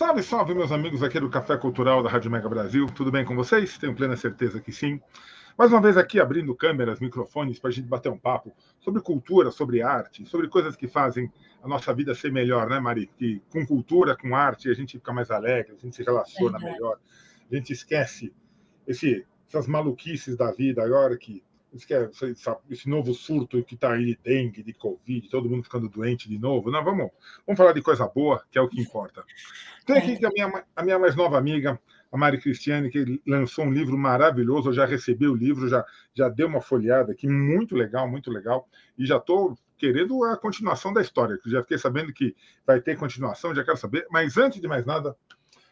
Salve, salve, meus amigos aqui do Café Cultural da Rádio Mega Brasil. Tudo bem com vocês? Tenho plena certeza que sim. Mais uma vez aqui abrindo câmeras, microfones para a gente bater um papo sobre cultura, sobre arte, sobre coisas que fazem a nossa vida ser melhor, né, Mari? Que com cultura, com arte, a gente fica mais alegre, a gente se relaciona melhor, a gente esquece essas maluquices da vida agora que esse novo surto que está aí de dengue, de Covid, todo mundo ficando doente de novo. Não, vamos falar de coisa boa, que é o que importa. Tem aqui a minha mais nova amiga, a Mari Cristiane, que lançou um livro maravilhoso. Eu já recebi o livro, já dei uma folheada aqui, muito legal, e já estou querendo a continuação da história, que já fiquei sabendo que vai ter continuação, já quero saber. Mas antes de mais nada,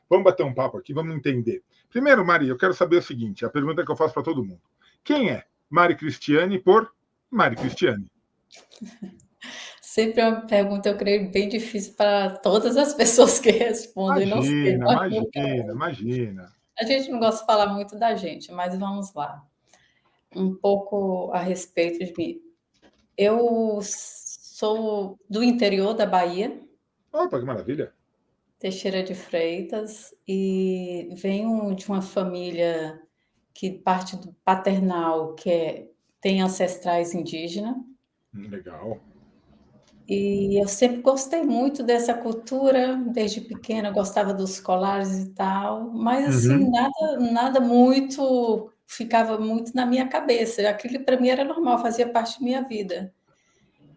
vamos bater um papo aqui, vamos entender. Primeiro, Mari, eu quero saber o seguinte, a pergunta que eu faço para todo mundo. Quem é Mari Cristiane por Mari Cristiane? Sempre é uma pergunta, eu creio, bem difícil para todas as pessoas que respondem. Não sei. Imagina. A gente não gosta de falar muito da gente, mas vamos lá. Um pouco a respeito de mim. Eu sou do interior da Bahia. Opa, que maravilha. Teixeira de Freitas, e venho de uma família que parte do paternal, tem ancestrais indígenas. Legal. E eu sempre gostei muito dessa cultura, desde pequena, eu gostava dos colares e tal, mas assim, nada muito ficava muito na minha cabeça. Aquilo para mim era normal, fazia parte da minha vida.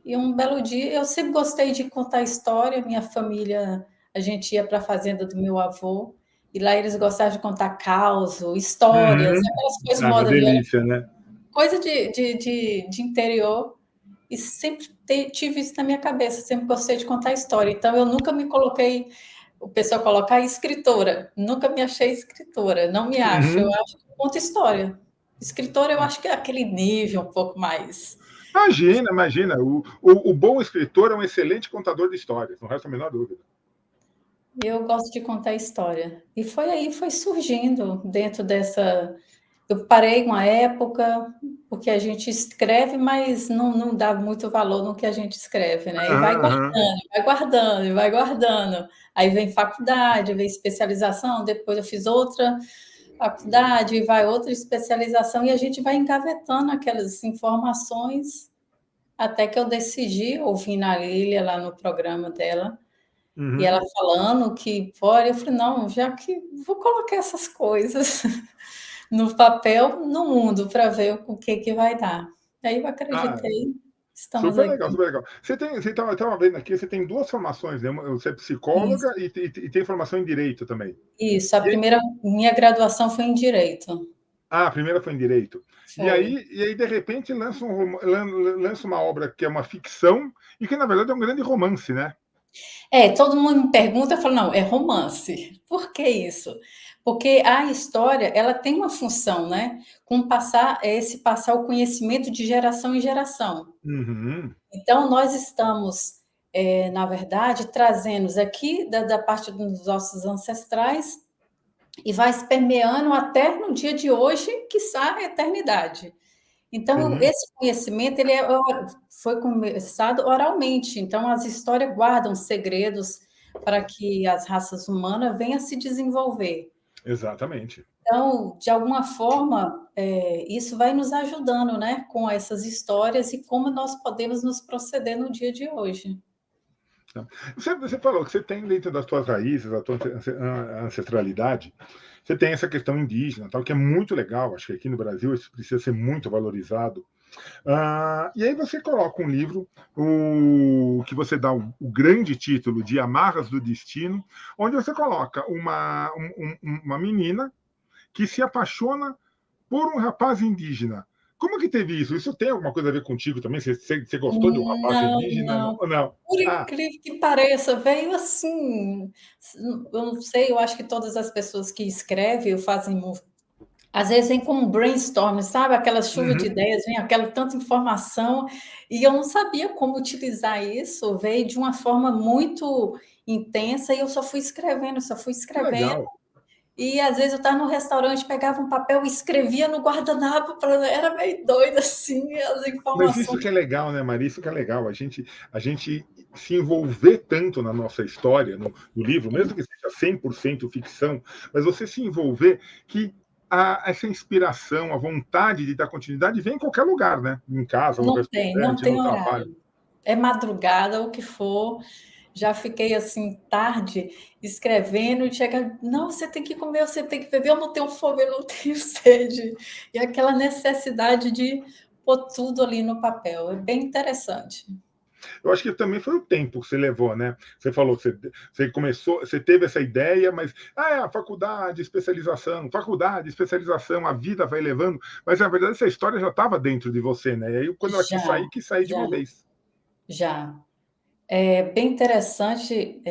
E um belo dia, eu sempre gostei de contar história, minha família, a gente ia para a fazenda do meu avô, e lá eles gostavam de contar causos, histórias, aquelas coisas Uma moda delícia, né? coisa de interior. E sempre tive isso na minha cabeça, sempre gostei de contar história. Então, eu nunca me coloquei, o pessoal coloca escritora, nunca me achei escritora, não me acho, eu acho que conto história. Escritora, eu acho que é aquele nível um pouco mais. Imagina. O bom escritor é um excelente contador de histórias, não resta a menor dúvida. Eu gosto de contar história. E foi surgindo dentro dessa. Eu parei uma época, porque a gente escreve, mas não dá muito valor no que a gente escreve, né? E vai guardando. Aí vem faculdade, vem especialização, depois eu fiz outra faculdade, e vai outra especialização, e a gente vai engavetando aquelas informações, até que eu decidi, ouvindo a Lília lá no programa dela, e ela falando que pode, eu falei, não, já que vou colocar essas coisas no papel, no mundo, para ver o que vai dar. Aí eu acreditei, estamos Super aqui. legal, super legal. Você estava vendo aqui, você tem duas formações, né? Você é psicóloga Isso, e tem formação em Direito também. isso, minha graduação foi em Direito. A primeira foi em Direito. E Foi. aí de repente, lança uma obra que é uma ficção e que, na verdade, é um grande romance, né? Todo mundo me pergunta, eu falo, não, é romance. Por que isso? Porque a história, ela tem uma função, né? Com passar o conhecimento de geração em geração. Então, nós estamos, na verdade, trazendo aqui da parte dos nossos ancestrais e vai se permeando até no dia de hoje, quiçá a eternidade. Então, esse conhecimento foi começado oralmente. Então, as histórias guardam segredos para que as raças humanas venham a se desenvolver. Exatamente. Então, de alguma forma, isso vai nos ajudando, né, com essas histórias e como nós podemos nos proceder no dia de hoje. Você falou que você tem dentro das suas raízes, da tua ancestralidade, você tem essa questão indígena, tal, que é muito legal. Acho que aqui no Brasil isso precisa ser muito valorizado. E aí você coloca um livro, que você dá o grande título de Amarras do Destino, onde você coloca uma menina que se apaixona por um rapaz indígena. Como que teve isso? Isso tem alguma coisa a ver contigo também? Você gostou de um rapaz Não, indígena? não. Não. Por incrível que pareça, veio assim. Eu não sei, eu acho que todas as pessoas que escrevem fazem. Às vezes vem como um brainstorm, sabe? Aquela chuva de ideias, vem aquela tanta informação, e eu não sabia como utilizar isso, veio de uma forma muito intensa, e eu só fui escrevendo, Que legal. e às vezes eu estava no restaurante, pegava um papel e escrevia no guardanapo, era meio doido assim, as Mas isso que informações. é legal, né, Maria? Isso que é legal. A gente se envolver tanto na nossa história, no livro, mesmo que seja 100% ficção, mas você se envolver que essa inspiração, a vontade de dar continuidade vem em qualquer lugar, né? Em casa, no Não restaurante, tem no trabalho. horário. É madrugada, o que for. Já fiquei assim, tarde, escrevendo, chega, não, você tem que comer, você tem que beber, eu não tenho fome, eu não tenho sede. E aquela necessidade de pôr tudo ali no papel. É bem interessante. Eu acho que também foi o tempo que você levou, né? Você falou, você começou, você teve essa ideia, mas a faculdade, especialização, a vida vai levando, mas na verdade essa história já estava dentro de você, né? E aí quando ela Já, quis sair de já, uma vem. já. É bem interessante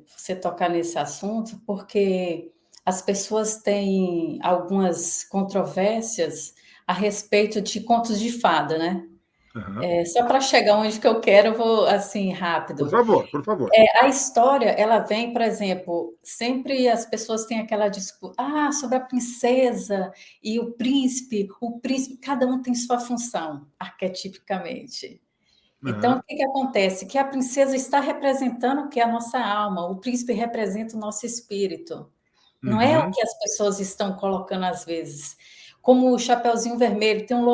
você tocar nesse assunto, porque as pessoas têm algumas controvérsias a respeito de contos de fada, né? Uhum. Só para chegar onde que eu quero, eu vou assim Por rápido. favor, por favor. A história, ela vem, por exemplo, sempre as pessoas têm aquela disputa, sobre a princesa e o príncipe, cada um tem sua função, arquetipicamente. Então, o Uhum. que que acontece? Que a princesa está representando o que é a nossa alma, o príncipe representa o nosso espírito. Não é o Uhum. que as pessoas estão colocando às vezes. Como o Chapeuzinho Vermelho, tem um o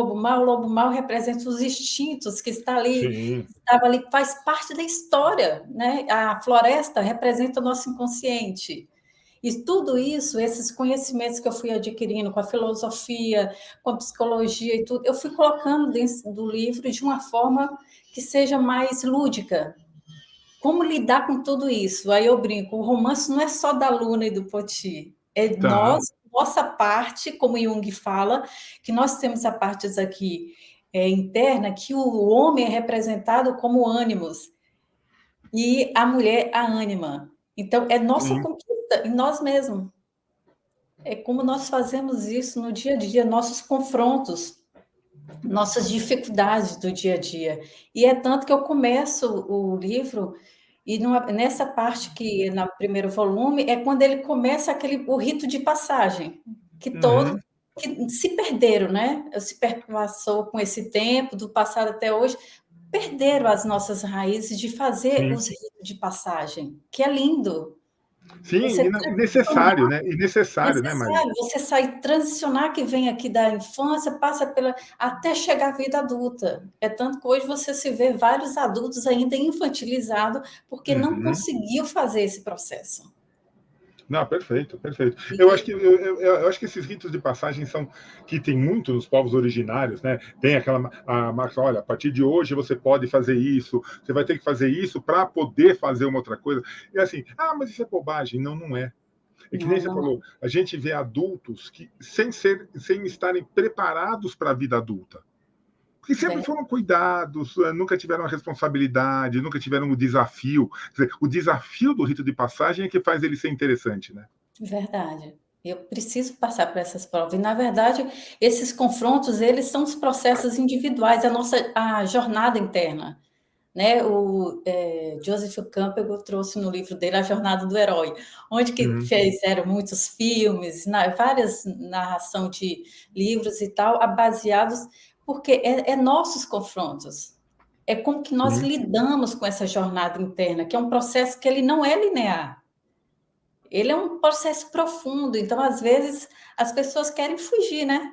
lobo mau representa os instintos que Sim, estava ali, faz parte da história, né? A floresta representa o nosso inconsciente. E tudo isso, esses conhecimentos que eu fui adquirindo com a filosofia, com a psicologia e tudo, eu fui colocando dentro do livro de uma forma que seja mais lúdica. Como lidar com tudo isso? Aí eu brinco, o romance não é só da Luna e do Poti, é tá. nossa parte, como Jung fala, que nós temos a parte aqui interna, que o homem é representado como ânimos e a mulher a ânima. Então, é nossa Sim. conquista em nós mesmos. É como nós fazemos isso no dia a dia, nossos confrontos, nossas dificuldades do dia a dia. E é tanto que eu começo o livro, e nessa parte que é no primeiro volume, é quando ele começa o rito de passagem, que todos Uhum. que se perderam, né? Se passou com esse tempo, do passado até hoje, perderam as nossas raízes de fazer Sim. os ritos de passagem, que é lindo. Sim, Você e necessário, né? E necessário, né, Mari? necessário você sair, transicionar que vem aqui da infância, passa pela até chegar à vida adulta. É tanto que hoje você se vê vários adultos ainda infantilizados porque não Uhum. conseguiu fazer esse processo. Não, perfeito, perfeito. E Eu acho que esses ritos de passagem são que tem muito nos povos originários, né? Tem aquela marca, olha, a partir de hoje você pode fazer isso, você vai ter que fazer isso para poder fazer uma outra coisa. E assim, mas isso é bobagem. Não, não é. É que nem não, você não, falou, a gente vê adultos que sem estarem preparados para a vida adulta. Porque sempre foram cuidados, nunca tiveram a responsabilidade, nunca tiveram o desafio. Quer dizer, o desafio do rito de passagem é que faz ele ser interessante, né? verdade. Eu preciso passar por essas provas. E, na verdade, esses confrontos, eles são os processos individuais, a jornada interna. Né? Joseph Campbell trouxe no livro dele A Jornada do Herói, onde que Uhum. fizeram muitos filmes, várias narração de livros e tal, baseados, porque é nossos confrontos. É como que nós Sim, lidamos com essa jornada interna, que é um processo que ele não é linear. Ele é um processo profundo, então, às vezes, as pessoas querem fugir, né?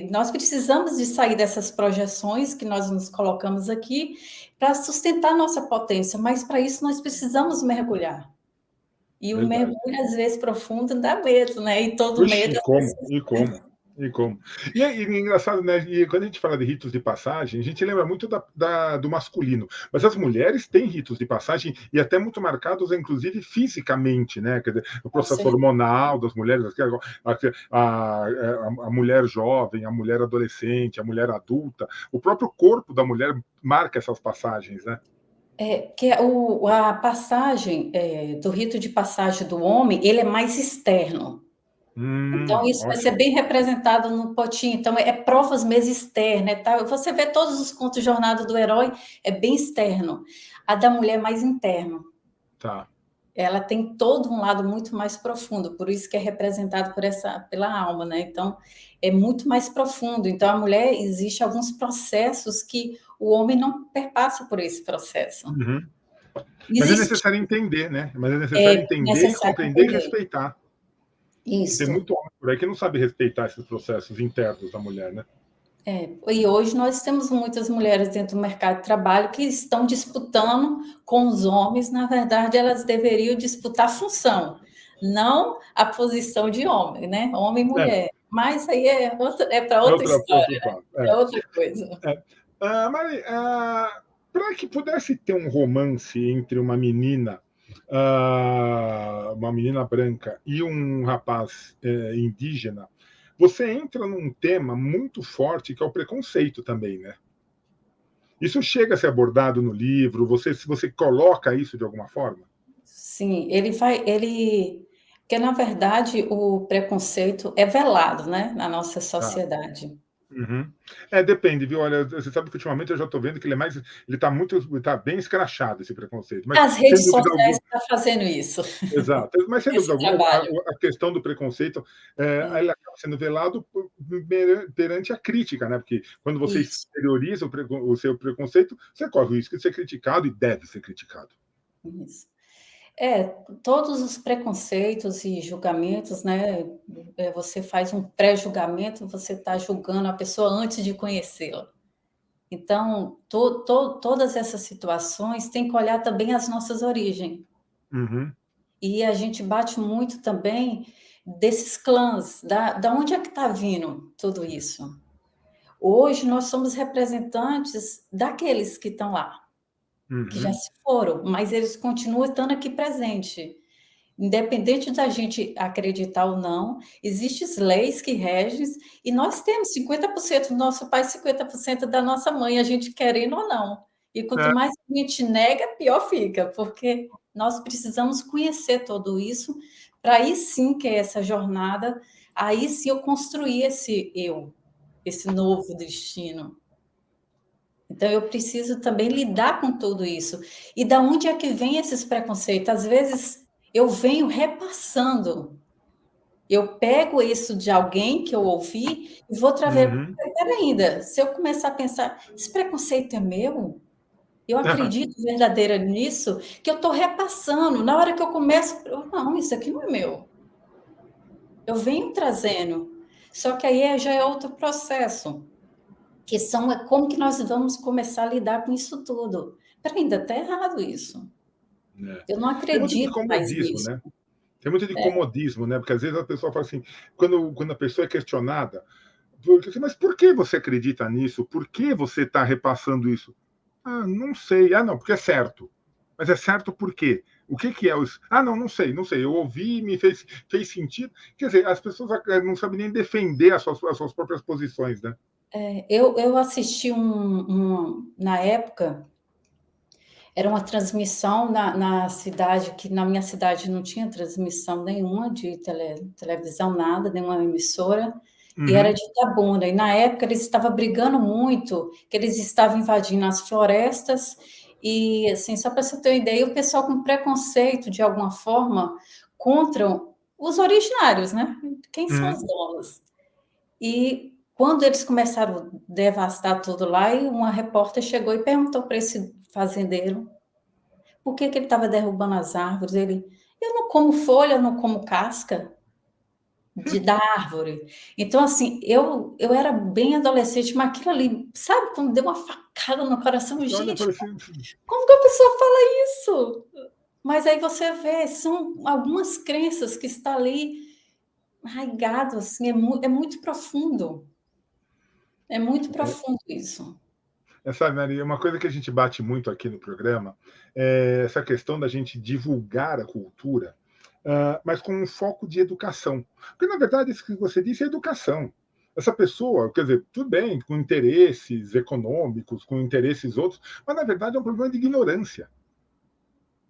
Nós precisamos de sair dessas projeções que nós nos colocamos aqui para sustentar nossa potência, mas para isso nós precisamos mergulhar. E o verdade. mergulho, às vezes, profundo dá medo, né? E todo Oxi, medo, e às como? vezes, E como? E como? E engraçado, né? E quando a gente fala de ritos de passagem, a gente lembra muito do masculino. Mas as mulheres têm ritos de passagem e até muito marcados, inclusive fisicamente, né? Quer dizer, o com processo certeza. hormonal das mulheres, a mulher jovem, a mulher adolescente, a mulher adulta, o próprio corpo da mulher marca essas passagens, né? A passagem do rito de passagem do homem, ele é mais externo. Então, isso vai ser Ótimo. bem representado no potinho. Então, provas mesmo externas. Tá? Você vê todos os contos Jornada do Herói, é bem externo. A da mulher é mais interno. Tá. ela tem todo um lado muito mais profundo, por isso que é representado pela alma, né? Então, é muito mais profundo. Então, a mulher, existe alguns processos que o homem não perpassa por esse processo. Uhum. Mas é Existe, necessário entender, né? Mas é é necessário entender e necessário compreender e entender respeitar. E tem isso. muito homem por aí que não sabe respeitar esses processos internos da mulher, né? E hoje nós temos muitas mulheres dentro do mercado de trabalho que estão disputando com os homens. Na verdade, elas deveriam disputar função, não a posição de homem, né? Homem e É, mulher. Mas aí é para é outra outro história, né? papo. É outra coisa. Mari, para que pudesse ter um romance entre uma menina branca e um rapaz indígena, você entra num tema muito forte que é o preconceito também, né? Isso chega a ser abordado no livro? Você coloca isso de alguma forma? Sim, porque na verdade o preconceito é velado, né, na nossa Tá. sociedade. Uhum. Depende, viu? Olha, você sabe que ultimamente eu já estou vendo que ele tá bem escrachado esse preconceito, mas As sem redes dúvida sociais alguma, estão fazendo isso, exato. Mas sem dúvida esse alguma, trabalho. a questão do preconceito, É, ele acaba sendo velado perante a crítica, né? Porque quando você isso. exterioriza o seu preconceito, você corre o risco de ser criticado e deve ser criticado. Isso. É, todos os preconceitos e julgamentos, né? Você faz um pré-julgamento, você está julgando a pessoa antes de conhecê-la. Então, todas essas situações têm que olhar também as nossas origens. Uhum. E a gente bate muito também desses clãs, da onde é que está vindo tudo isso? Hoje nós somos representantes daqueles que estão lá, que já Uhum. se foram, mas eles continuam estando aqui presente. Independente da gente acreditar ou não, existem leis que regem, e nós temos 50% do nosso pai, 50% da nossa mãe, a gente querendo ou não. E quanto É, mais a gente nega, pior fica, porque nós precisamos conhecer tudo isso, para aí sim que é essa jornada, aí sim eu construir esse novo destino. Então, eu preciso também lidar com tudo isso. E da onde é que vem esses preconceitos? Às vezes, eu venho repassando. Eu pego isso de alguém que eu ouvi e vou trazer. uhum. Espera ainda, se eu começar a pensar, esse preconceito é meu? Eu acredito verdadeira nisso, que eu estou repassando. Na hora que eu começo, não, isso aqui não é meu. Eu venho trazendo. Só que aí já é outro processo. Que são como que nós vamos começar a lidar com isso tudo. Espera, ainda está errado isso. É. Eu não Tem muito de acredito mais comodismo, nisso. né? Tem muito de comodismo, né? Porque às vezes a pessoa fala assim, quando a pessoa é questionada, mas por que você acredita nisso? Por que você está repassando isso? Ah, não sei. Ah, não, porque é certo. Mas é certo por quê? O que, que é os. Ah, não, não sei, não sei. Eu ouvi e fez sentido. Quer dizer, as pessoas não sabem nem defender as suas próprias posições, né? Eu assisti na época, era uma transmissão na cidade, que na minha cidade não tinha transmissão nenhuma de televisão, nada, nenhuma emissora, e era Uhum. de Itabuna. E na época eles estavam brigando muito, que eles estavam invadindo as florestas, e assim, só para você ter uma ideia, o pessoal com preconceito, de alguma forma, contra os originários, né? Quem são os Uhum. donos? E quando eles começaram a devastar tudo lá, e uma repórter chegou e perguntou para esse fazendeiro por que ele estava derrubando as árvores. Ele, eu não como folha, eu não como casca da árvore. Então, assim, eu era bem adolescente, mas aquilo ali, sabe, quando deu uma facada no coração, Você olha e gente, fala assim, como que a pessoa fala isso? Mas aí você vê, são algumas crenças que estão ali arraigadas, assim, é muito profundo. É muito profundo isso. sabe, Maria, uma coisa que a gente bate muito aqui no programa é essa questão da gente divulgar a cultura, mas com um foco de educação. Porque, na verdade, isso que você disse é educação. Essa pessoa, quer dizer, tudo bem, com interesses econômicos, com interesses outros, mas, na verdade, é um problema de ignorância.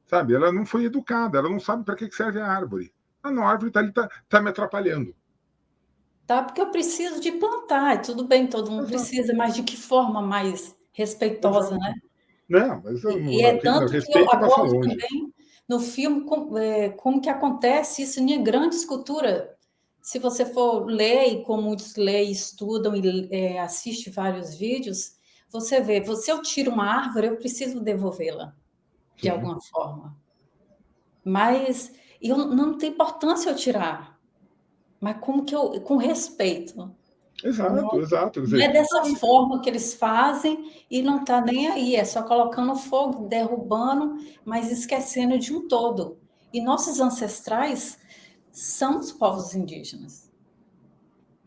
Sabe? Ela não foi educada, ela não sabe para que serve a árvore. Ah, não, a árvore está ali, tá me atrapalhando. Tá? Porque eu preciso de plantar, tudo bem, todo mundo Exato, precisa, mas de que forma mais respeitosa, exato. né? Não, mas E é no tanto que eu respeito passa abordo longe. também no filme como que acontece isso em grande escultura. Se você for ler, e como muitos leem, estudam e assiste vários vídeos, você vê, se eu tiro uma árvore, eu preciso devolvê-la de Sim. alguma forma. Mas não tem importância eu tirar, mas como que eu, com respeito. Exato, exato. Quer Não é dizer, dessa forma que eles fazem e não está nem aí, é só colocando fogo, derrubando, mas esquecendo de um todo. E nossos ancestrais são os povos indígenas.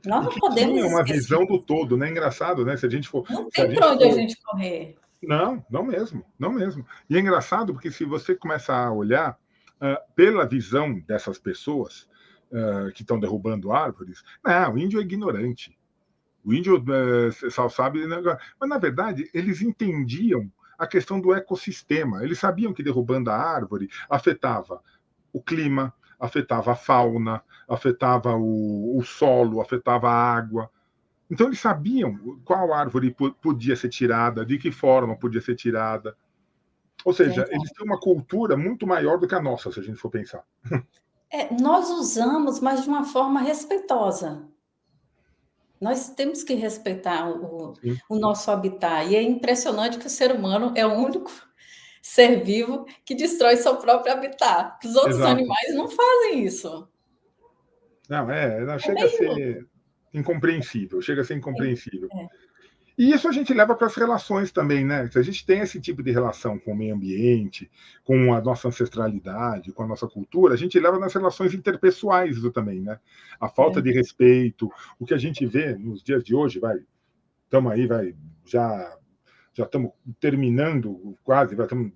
Nós e não que podemos tinha uma esquecer. visão do todo, né? Engraçado, né? Se a gente for, Não se a tem gente para onde a for, gente correr. não, não mesmo, não mesmo. E é engraçado porque se você começa a olhar pela visão dessas pessoas que estão derrubando árvores, não, o índio é ignorante. O índio só sabe, né? Mas na verdade eles entendiam a questão do ecossistema. Eles sabiam que derrubando a árvore afetava o clima, afetava a fauna, afetava o solo, afetava a água. Então eles sabiam qual árvore podia ser tirada, de que forma podia ser tirada. Ou seja, eles Verdade. têm uma cultura muito maior do que a nossa, se a gente for pensar. Nós usamos, mas de uma forma respeitosa. Nós temos que respeitar Sim, o nosso habitat. E é impressionante que o ser humano é o único ser vivo que destrói seu próprio habitat. Os outros exato. animais não fazem isso. Não, não, É chega a meio. ser incompreensível, chega a ser incompreensível. É, E isso a gente leva para as relações também, né? Se a gente tem esse tipo de relação com o meio ambiente, com a nossa ancestralidade, com a nossa cultura, a gente leva nas relações interpessoais isso também, né? A falta de verdade. respeito, o que a gente vê nos dias de hoje, estamos aí, já estamos terminando quase, já estamos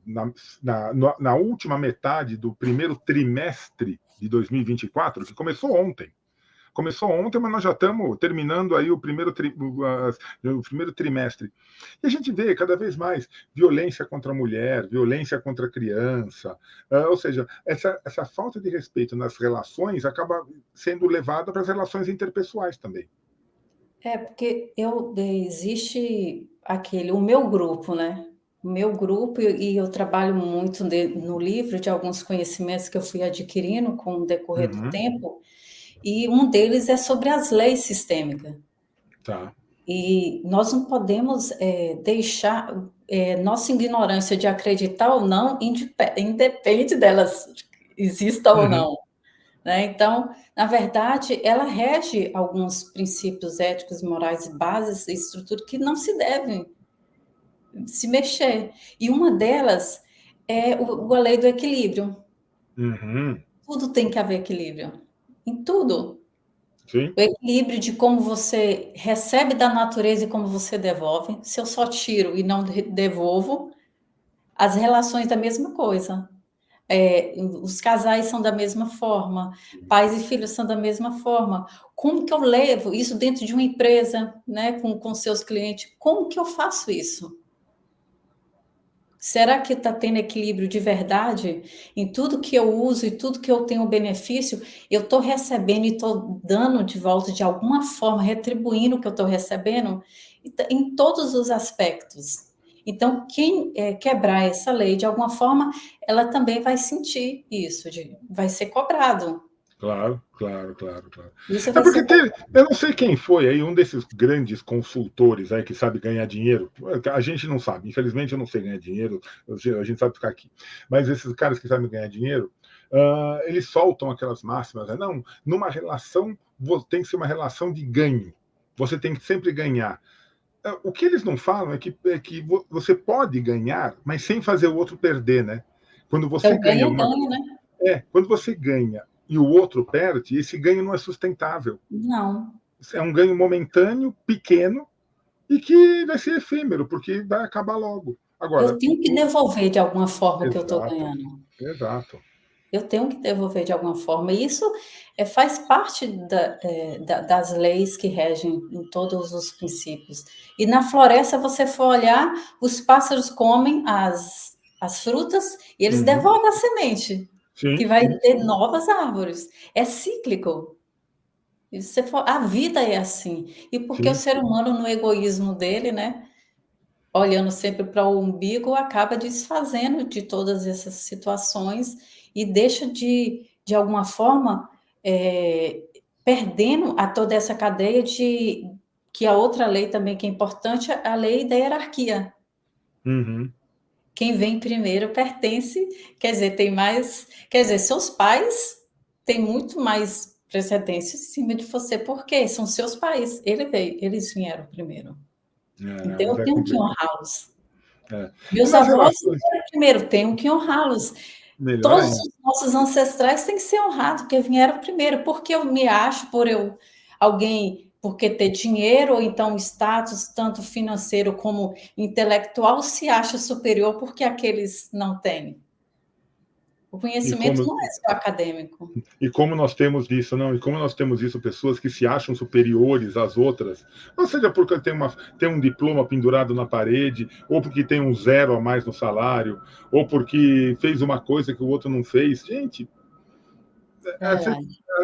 na última metade do primeiro trimestre de 2024, que começou ontem. Começou ontem, mas nós já estamos terminando aí o primeiro trimestre. E a gente vê cada vez mais violência contra a mulher, violência contra a criança. Ou seja, essa falta de respeito nas relações acaba sendo levada para as relações interpessoais também. Porque existe o meu grupo, né? O meu grupo, e eu trabalho muito no livro de alguns conhecimentos que eu fui adquirindo com o decorrer do Uhum, tempo, e um deles é sobre as leis sistêmicas. tá. E nós não podemos deixar nossa ignorância de acreditar ou não, independe delas existam ou Uhum, não. Né? Então, na verdade, ela rege alguns princípios éticos, morais e bases e estrutura que não se devem se mexer. E uma delas é a lei do equilíbrio. uhum, Tudo tem que haver equilíbrio. Em tudo. sim, O equilíbrio de como você recebe da natureza e como você devolve. Se eu só tiro e não devolvo, as relações da mesma coisa. Os casais são da mesma forma, pais e filhos são da mesma forma. Como que eu levo isso dentro de uma empresa, né, com seus clientes? Como que eu faço isso? Será que está tendo equilíbrio de verdade em tudo que eu uso e tudo que eu tenho benefício? Eu estou recebendo e estou dando de volta de alguma forma, retribuindo o que eu estou recebendo em todos os aspectos. Então, quem quebrar essa lei de alguma forma, ela também vai sentir isso, vai ser cobrado. claro, claro, claro, claro. Isso É vai porque ser tem, eu não sei quem foi aí, um desses grandes consultores aí que sabe ganhar dinheiro. A gente não sabe, infelizmente eu não sei ganhar dinheiro, a gente sabe ficar aqui. Mas esses caras que sabem ganhar dinheiro, eles soltam aquelas máximas, né? Não, numa relação tem que ser uma relação de ganho. Você tem que sempre ganhar. O que eles não falam é que você pode ganhar, mas sem fazer o outro perder, né? Quando é você o ganha uma ganha-ganha, né? quando você ganha e o outro perde, esse ganho não é sustentável. Não. É um ganho momentâneo, pequeno, e que vai ser efêmero, porque vai acabar logo. Eu Agora, tenho que devolver de alguma forma o que eu estou exato, ganhando. exato. Eu tenho que devolver de alguma forma. E isso faz parte das leis que regem em todos os princípios. E na floresta, você for olhar, os pássaros comem as frutas e eles Uhum. devolvem a semente, que Sim, vai sim, ter sim, novas árvores. É cíclico. E se você for, a vida é assim. E porque o sim. ser humano, no egoísmo dele, né? olhando sempre para o umbigo, acaba desfazendo de todas essas situações e deixa de alguma forma, perdendo a toda essa cadeia de que a outra lei também que é importante, a lei da hierarquia. Uhum. Quem vem primeiro pertence, quer dizer, tem mais, quer dizer, seus pais têm muito mais precedência em cima de você, porque são seus pais, eles vieram primeiro. Então Mas eu é tenho que complicado. honrá-los. E Meus nas avós relações, vieram primeiro, tenho que honrá-los. melhor Todos ainda. os nossos ancestrais têm que ser honrados, porque vieram primeiro. Porque eu me acho, alguém, porque ter dinheiro, ou então status, tanto financeiro como intelectual, se acha superior porque aqueles não têm. O E conhecimento como, não é só acadêmico. e como nós temos isso, não? E como nós temos isso, pessoas que se acham superiores às outras, não seja porque tem um diploma pendurado na parede, ou porque tem um zero a mais no salário, ou porque fez uma coisa que o outro não fez. Gente, Verdade,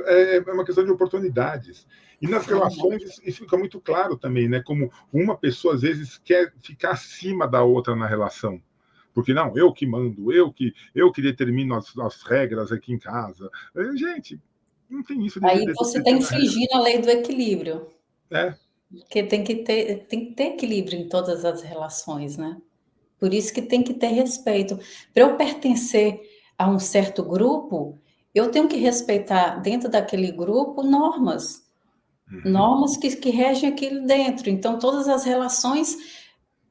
é uma questão de oportunidades. E nas verdade. relações isso fica muito claro também, né? Como uma pessoa às vezes quer ficar acima da outra na relação. Porque não, eu que mando, eu que determino as regras aqui em casa. Gente, não tem isso Aí de você está determinar regra. infringindo a lei do equilíbrio, É, porque tem que ter equilíbrio em todas as relações, né? Por isso que tem que ter respeito. Para eu pertencer a um certo grupo, eu tenho que respeitar dentro daquele grupo normas, uhum. normas que regem aquilo dentro. Então, todas as relações,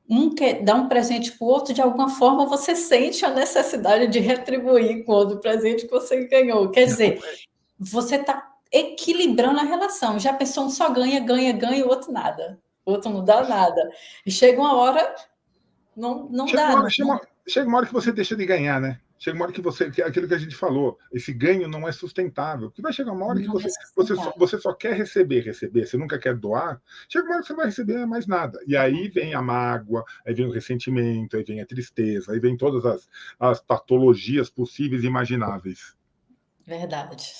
um quer dar um presente para o outro, de alguma forma você sente a necessidade de retribuir com o presente que você ganhou. Quer dizer, você está equilibrando a relação. Já pensou, um só ganha, ganha, ganha, e o outro nada. O outro não dá nada. E chega uma hora, não Chega dá, uma hora, não. chega uma hora que você deixa de ganhar, né? Chega uma hora que você, que é aquilo que a gente falou, esse ganho não é sustentável. Porque vai chegar uma hora que Não é você, sustentável. você só quer receber, você nunca quer doar. Chega uma hora que você vai receber mais nada. E aí vem a mágoa, aí vem o ressentimento, aí vem a tristeza, aí vem todas as patologias possíveis e imagináveis. Verdade.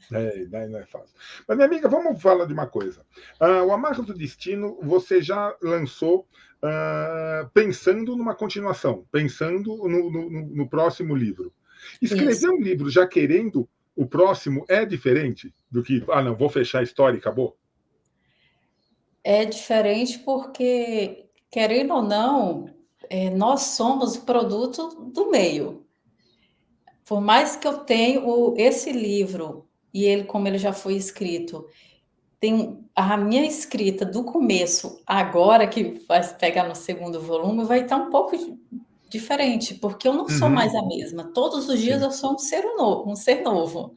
Não é fácil. Mas, minha amiga, vamos falar de uma coisa. O Amarras do Destino, você já lançou pensando numa continuação, pensando no próximo livro. Isso. Escrever um livro já querendo o próximo é diferente do que, não, vou fechar a história e acabou? É diferente porque, querendo ou não, nós somos o produto do meio. Por mais que eu tenha esse livro, e ele, como ele já foi escrito, tem a minha escrita do começo, agora que vai pegar no segundo volume, vai estar um pouco diferente, porque eu não sou Uhum, mais a mesma. Todos os dias sim, eu sou um ser novo.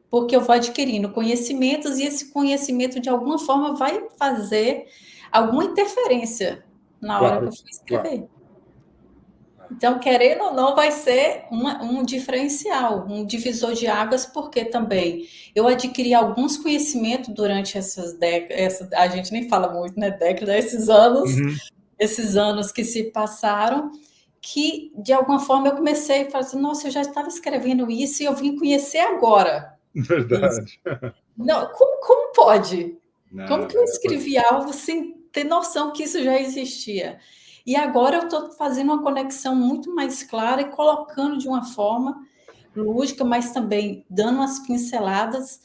Porque eu vou adquirindo conhecimentos e esse conhecimento, de alguma forma, vai fazer alguma interferência na hora que eu claro, for claro. escrever. Então, querendo ou não, vai ser um diferencial, um divisor de águas, porque também eu adquiri alguns conhecimentos durante essas décadas, a gente nem fala muito, né, década, Uhum, esses anos que se passaram, que de alguma forma eu comecei a falar assim, nossa, eu já estava escrevendo isso e eu vim conhecer agora isso. verdade. Não, como pode? Como Não, que eu escrevi algo sem ter noção que isso já existia? E agora eu estou fazendo uma conexão muito mais clara e colocando de uma forma lúdica, mas também dando umas pinceladas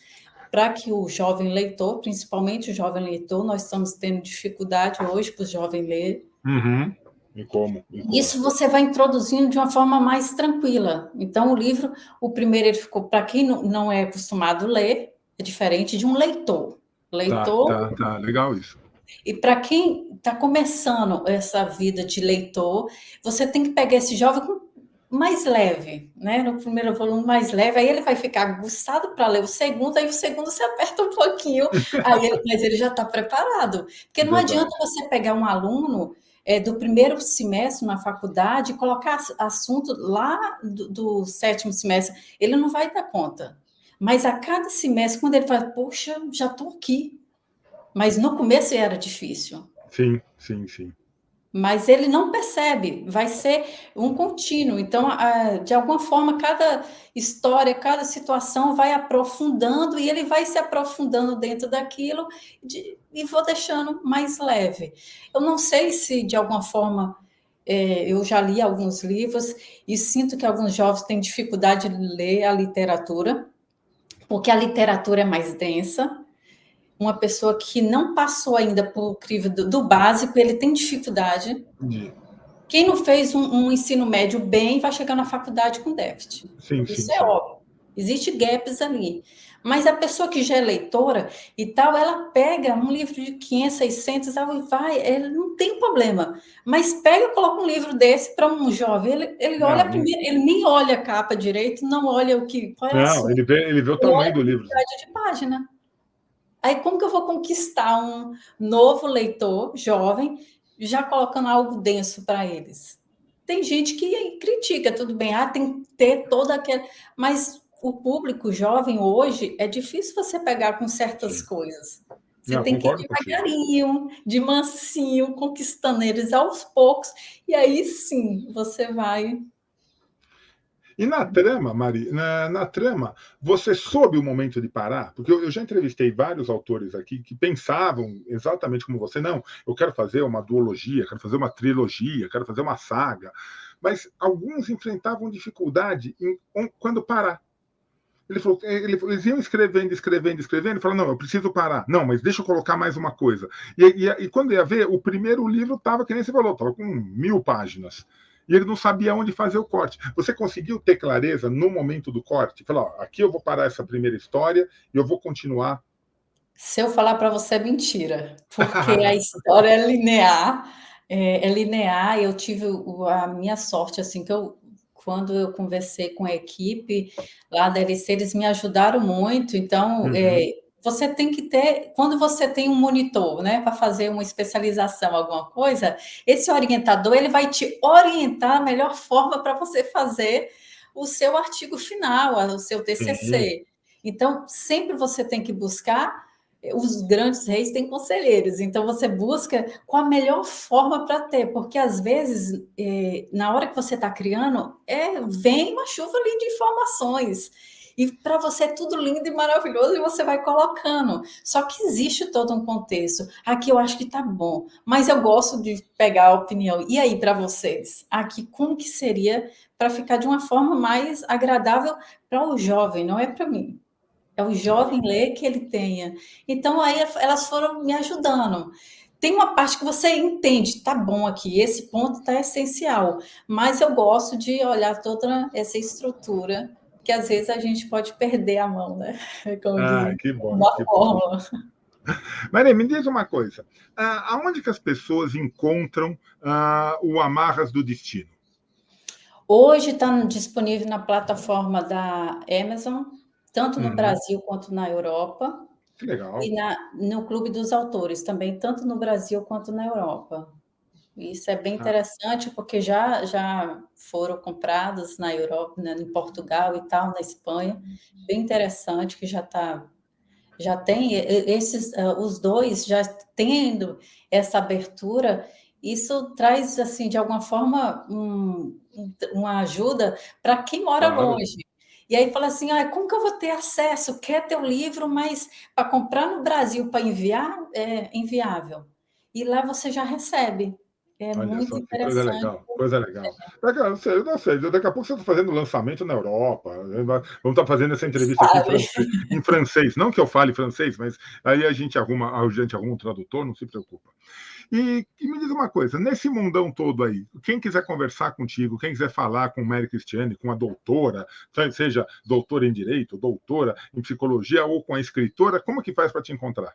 para que o jovem leitor, principalmente o jovem leitor, nós estamos tendo dificuldade hoje para o jovem ler. Uhum. E como? E como? Isso você vai introduzindo de uma forma mais tranquila. Então, o livro, o primeiro, ele ficou, para quem não é acostumado a ler, é diferente de um leitor. Leitor, Tá, legal isso. e para quem está começando essa vida de leitor, você tem que pegar esse jovem mais leve, né? No primeiro volume mais leve, aí ele vai ficar aguçado para ler o segundo, aí o segundo você aperta um pouquinho, mas ele já está preparado. Porque não adianta Verdade. você pegar um aluno do primeiro semestre na faculdade e colocar assunto lá do sétimo semestre, ele não vai dar conta. Mas a cada semestre, quando ele fala, poxa, já estou aqui. Mas no começo era difícil. Sim, sim, sim. Mas ele não percebe, vai ser um contínuo. Então, de alguma forma, cada história, cada situação vai aprofundando e ele vai se aprofundando dentro daquilo e vou deixando mais leve. Eu não sei se, de alguma forma, eu já li alguns livros e sinto que alguns jovens têm dificuldade de ler a literatura, porque a literatura é mais densa. Uma pessoa que não passou ainda por crivo do básico, ele tem dificuldade. Entendi. Quem não fez um ensino médio bem vai chegar na faculdade com déficit. Sim, sim, Isso é sim. óbvio. Existe gaps ali. Mas a pessoa que já é leitora e tal, ela pega um livro de 500, 600, ela vai, ele não tem problema. Mas pega e coloca um livro desse para um jovem, ele olha Não, primeiro, ele nem olha a capa direito, não olha qual é o não, assunto, ele vê o ele olha tamanho a do livro. quantidade de página. Aí, como que eu vou conquistar um novo leitor, jovem, já colocando algo denso para eles? Tem gente que critica, tudo bem, tem que ter toda aquela. Mas o público jovem hoje é difícil você pegar com certas Sim. coisas. Você Não, tem que ir concordo contigo. devagarinho, de mansinho, conquistando eles aos poucos, e aí sim você vai. E na trama, Mari, na trama, você soube o momento de parar? Porque eu já entrevistei vários autores aqui que pensavam exatamente como você. Não, eu quero fazer uma duologia, quero fazer uma trilogia, quero fazer uma saga. Mas alguns enfrentavam dificuldade quando parar. Ele falou, eles iam escrevendo, escrevendo, escrevendo, e falaram, não, eu preciso parar. Não, mas deixa eu colocar mais uma coisa. E quando ia ver, o primeiro livro estava, que nem você falou, estava com 1000 páginas. E ele não sabia onde fazer o corte. Você conseguiu ter clareza no momento do corte? Falar, ó, aqui eu vou parar essa primeira história e eu vou continuar. Se eu falar para você é mentira, porque a história é linear, é linear. Eu tive a minha sorte, assim, quando eu conversei com a equipe lá da LC, eles me ajudaram muito. Então, Uhum. você tem que ter, quando você tem um monitor, né, para fazer uma especialização, alguma coisa, esse orientador, ele vai te orientar a melhor forma para você fazer o seu artigo final, o seu Sim. TCC. Então, sempre você tem que buscar. Os grandes reis têm conselheiros, então você busca qual a melhor forma para ter, porque às vezes, na hora que você está criando, vem uma chuva ali de informações, e para você é tudo lindo e maravilhoso, e você vai colocando. Só que existe todo um contexto. Aqui eu acho que está bom, mas eu gosto de pegar a opinião. E aí, para vocês? Aqui, como que seria para ficar de uma forma mais agradável para o jovem, não é para mim? É o jovem ler que ele tenha. Então, aí elas foram me ajudando. Tem uma parte que você entende, tá bom aqui, esse ponto tá essencial, mas eu gosto de olhar toda essa estrutura, que às vezes a gente pode perder a mão, né? Como Ah, dizem, que bom, uma que bom. forma. Maria, me diz uma coisa. Aonde que as pessoas encontram o Amarras do Destino? Hoje está disponível na plataforma da Amazon, tanto no Uhum. Brasil quanto na Europa, Que legal. e no Clube dos Autores, também, tanto no Brasil quanto na Europa. Isso é bem Ah, interessante, porque já foram comprados na Europa, né, em Portugal e tal, na Espanha. Bem interessante que já tem esses, os dois já tendo essa abertura. Isso traz, assim, de alguma forma, uma ajuda para quem mora claro. longe. E aí fala assim: como que eu vou ter acesso? Quer ter o livro, mas para comprar no Brasil, para enviar, é inviável. E lá você já recebe. É Olha muito só que coisa interessante. legal, coisa legal. Eu não sei, daqui a pouco você está fazendo lançamento na Europa. Vamos estar fazendo essa entrevista aqui Sabe? em francês. Não que eu fale francês, mas aí a gente arruma um tradutor, não se preocupa. E me diz uma coisa, nesse mundão todo aí, quem quiser conversar contigo, quem quiser falar com Mary Cristiane, com a doutora, seja doutora em Direito, doutora em Psicologia ou com a escritora, como que faz para te encontrar?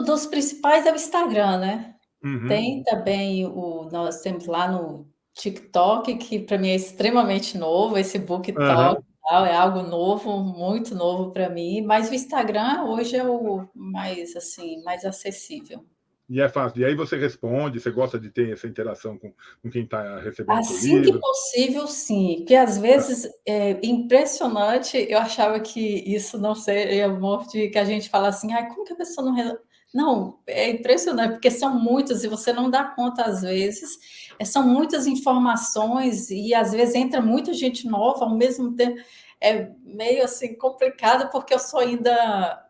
Dos principais é o Instagram, né? Uhum. Tem também nós temos lá no TikTok, que para mim é extremamente novo, esse BookTok Aham. e tal, é algo novo, muito novo para mim, mas o Instagram hoje é o mais, assim, mais acessível. E é fácil. E aí você responde, você gosta de ter essa interação com quem está recebendo o seu Assim que livro. possível, sim, porque às Tá. vezes é impressionante, eu achava que isso não seria morte, que a gente fala assim, como que a pessoa não. Não, é impressionante, porque são muitas e você não dá conta às vezes, são muitas informações e às vezes entra muita gente nova ao mesmo tempo. É meio assim complicado, porque eu sou ainda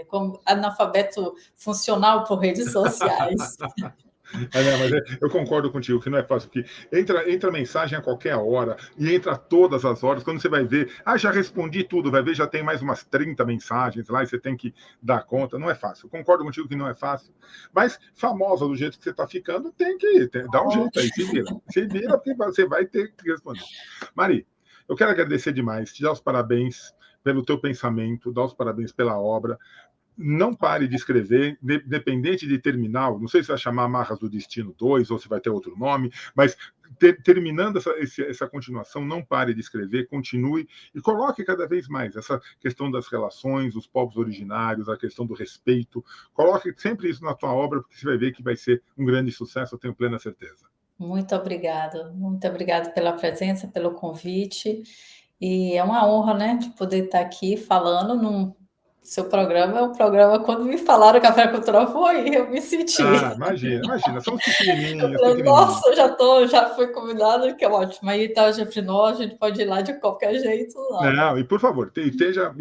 como analfabeto funcional por redes sociais. Mas eu concordo contigo que não é fácil, porque entra mensagem a qualquer hora, e entra todas as horas, quando você vai ver, já respondi tudo, vai ver, já tem mais umas 30 mensagens lá, e você tem que dar conta, não é fácil. Eu concordo contigo que não é fácil, mas famosa do jeito que você está ficando, tem que dar um jeito aí, se vira, porque você vai ter que responder. Mari, eu quero agradecer demais, te dar os parabéns pelo teu pensamento, dar os parabéns pela obra. Não pare de escrever, independente de terminar, não sei se vai chamar Amarras do Destino 2 ou se vai ter outro nome, mas terminando essa continuação, não pare de escrever, continue e coloque cada vez mais essa questão das relações, os povos originários, a questão do respeito. Coloque sempre isso na tua obra, porque você vai ver que vai ser um grande sucesso, eu tenho plena certeza. Muito obrigada pela presença, pelo convite. E é uma honra, né, de poder estar aqui falando num seu programa. É um programa, quando me falaram que a Café Cultural foi, eu me senti. Imagina, somos Eu pequenininhos, falei, pequenininhos. nossa, já fui convidada, que é ótimo. Aí então, eu falei, nossa, a gente pode ir lá de qualquer jeito, não. Não, e por favor, esteja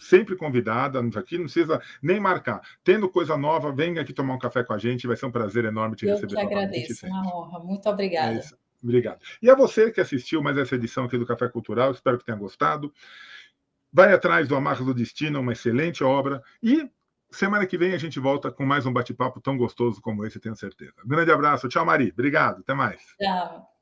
sempre convidada aqui, não precisa nem marcar. Tendo coisa nova, venha aqui tomar um café com a gente, vai ser um prazer enorme te Eu que receber novamente agradeço, sempre. uma honra. Muito É obrigada. isso. Obrigado. E a você que assistiu mais essa edição aqui do Café Cultural, espero que tenha gostado. Vai atrás do Amarras do Destino, uma excelente obra. E semana que vem a gente volta com mais um bate-papo tão gostoso como esse, tenho certeza. Um grande abraço. Tchau, Mari. Obrigado. Até mais. Tchau.